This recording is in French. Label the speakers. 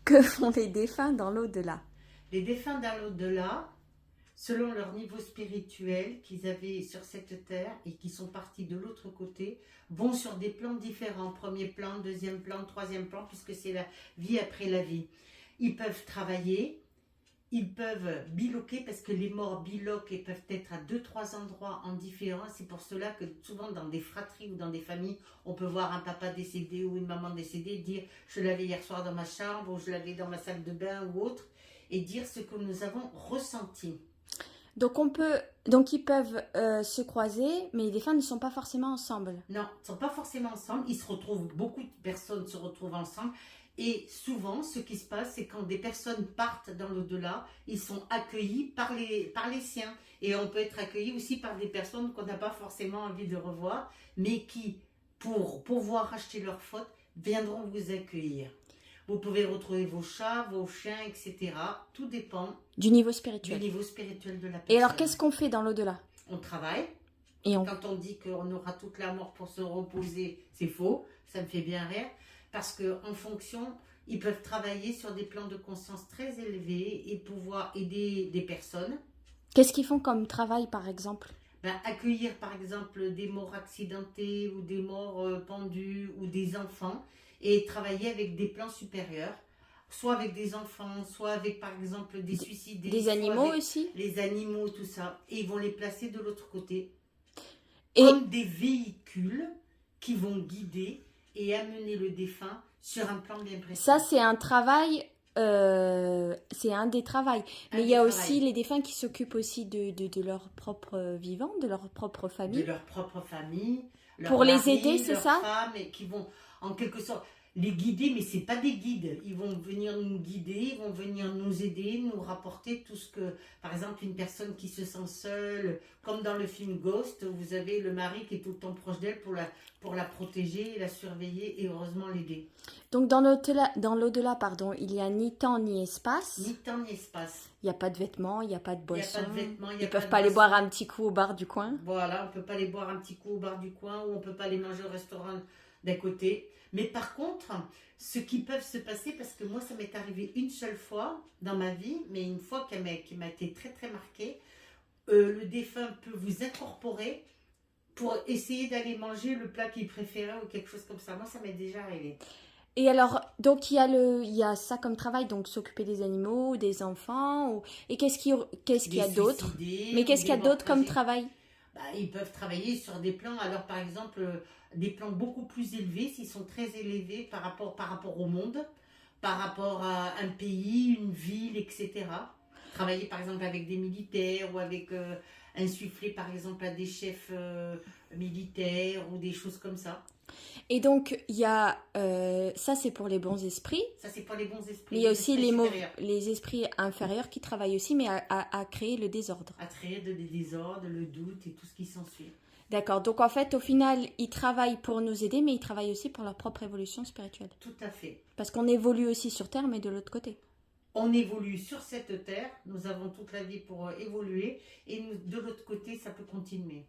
Speaker 1: Que font les défunts dans l'au-delà?
Speaker 2: Les défunts dans l'au-delà, selon leur niveau spirituel qu'ils avaient sur cette terre et qui sont partis de l'autre côté, vont sur des plans différents. Premier plan, deuxième plan, troisième plan, puisque c'est la vie après la vie. Ils peuvent travailler, ils peuvent biloquer, parce que les morts biloquent et peuvent être à 2-3 endroits en différents. C'est pour cela que souvent dans des fratries ou dans des familles, on peut voir un papa décédé ou une maman décédée dire « je l'avais hier soir dans ma chambre » ou « je l'avais dans ma salle de bain » ou autre, et dire ce que nous avons ressenti.
Speaker 1: Donc ils peuvent se croiser, mais les défunts ne sont pas forcément ensemble.
Speaker 2: Non, ils ne sont pas forcément ensemble. Ils se retrouvent, beaucoup de personnes se retrouvent ensemble. Et souvent, ce qui se passe, c'est quand des personnes partent dans l'au-delà, ils sont accueillis par les siens. Et on peut être accueilli aussi par des personnes qu'on n'a pas forcément envie de revoir, mais qui, pour pouvoir racheter leurs fautes, viendront vous accueillir. Vous pouvez retrouver vos chats, vos chiens, etc. Tout dépend
Speaker 1: Du niveau
Speaker 2: du
Speaker 1: spirituel.
Speaker 2: niveau spirituel de la personne.
Speaker 1: Et alors, qu'est-ce qu'on fait dans l'au-delà?
Speaker 2: On travaille.
Speaker 1: Et on...
Speaker 2: Quand on dit qu'on aura toute la mort pour se reposer, c'est faux. Ça me fait bien rire. Parce qu'en fonction, ils peuvent travailler sur des plans de conscience très élevés et pouvoir aider des personnes.
Speaker 1: Qu'est-ce qu'ils font comme travail, par exemple?
Speaker 2: Accueillir, par exemple, des morts accidentés ou des morts pendus ou des enfants, et travailler avec des plans supérieurs, soit avec des enfants, soit avec, par exemple, des suicidés.
Speaker 1: Des animaux aussi?
Speaker 2: Les animaux, tout ça. Et ils vont les placer de l'autre côté.
Speaker 1: Et...
Speaker 2: comme des véhicules qui vont guider et amener le défunt sur un plan bien précis.
Speaker 1: Ça, c'est un travail, c'est un des travails. Mais il y a aussi les défunts qui s'occupent aussi de leur propre vivant, de leur propre famille.
Speaker 2: De leur propre famille.
Speaker 1: Pour les aider, c'est ça?
Speaker 2: Femmes, et qui vont en quelque sorte les guider, mais c'est pas des guides. Ils vont venir nous guider, ils vont venir nous aider, nous rapporter tout ce que... Par exemple, une personne qui se sent seule, comme dans le film Ghost, vous avez le mari qui est tout le temps proche d'elle pour la protéger, la surveiller et heureusement l'aider.
Speaker 1: Donc dans l'au-delà, pardon, il n'y a ni temps ni espace.
Speaker 2: Ni temps ni espace.
Speaker 1: Il n'y a pas de vêtements, il n'y a pas de boissons. Ils ne peuvent
Speaker 2: pas
Speaker 1: pas aller boire un petit coup au bar du coin.
Speaker 2: Voilà, on ne peut pas aller boire un petit coup au bar du coin ou on ne peut pas aller manger au restaurant d'à côté. Mais par contre, ce qui peut se passer, parce que moi ça m'est arrivé une seule fois dans ma vie, mais une fois qui m'a été très très marquée, le défunt peut vous incorporer pour essayer d'aller manger le plat qu'il préférait ou quelque chose comme ça. Moi ça m'est déjà arrivé.
Speaker 1: Et alors, donc il y a ça comme travail, donc s'occuper des animaux, des enfants, et qu'est-ce qu'il y a d'autre? Mais qu'est-ce qu'il y a d'autre comme travail?
Speaker 2: Ils peuvent travailler sur des plans, alors par exemple, des plans beaucoup plus élevés, s'ils sont très élevés par rapport au monde, par rapport à un pays, une ville, etc. Travailler par exemple avec des militaires ou avec insuffler par exemple à des chefs militaires ou des choses comme ça.
Speaker 1: Et donc, il y a ça, c'est pour les bons esprits.
Speaker 2: Ça, c'est pour les bons esprits.
Speaker 1: Mais il y a aussi les esprits inférieurs qui travaillent aussi, mais à créer le désordre.
Speaker 2: À créer le désordre, le doute et tout ce qui s'ensuit.
Speaker 1: D'accord. Donc, en fait, au final, ils travaillent pour nous aider, mais ils travaillent aussi pour leur propre évolution spirituelle.
Speaker 2: Tout à fait.
Speaker 1: Parce qu'on évolue aussi sur Terre, mais de l'autre côté.
Speaker 2: On évolue sur cette Terre. Nous avons toute la vie pour évoluer. Et de l'autre côté, ça peut continuer.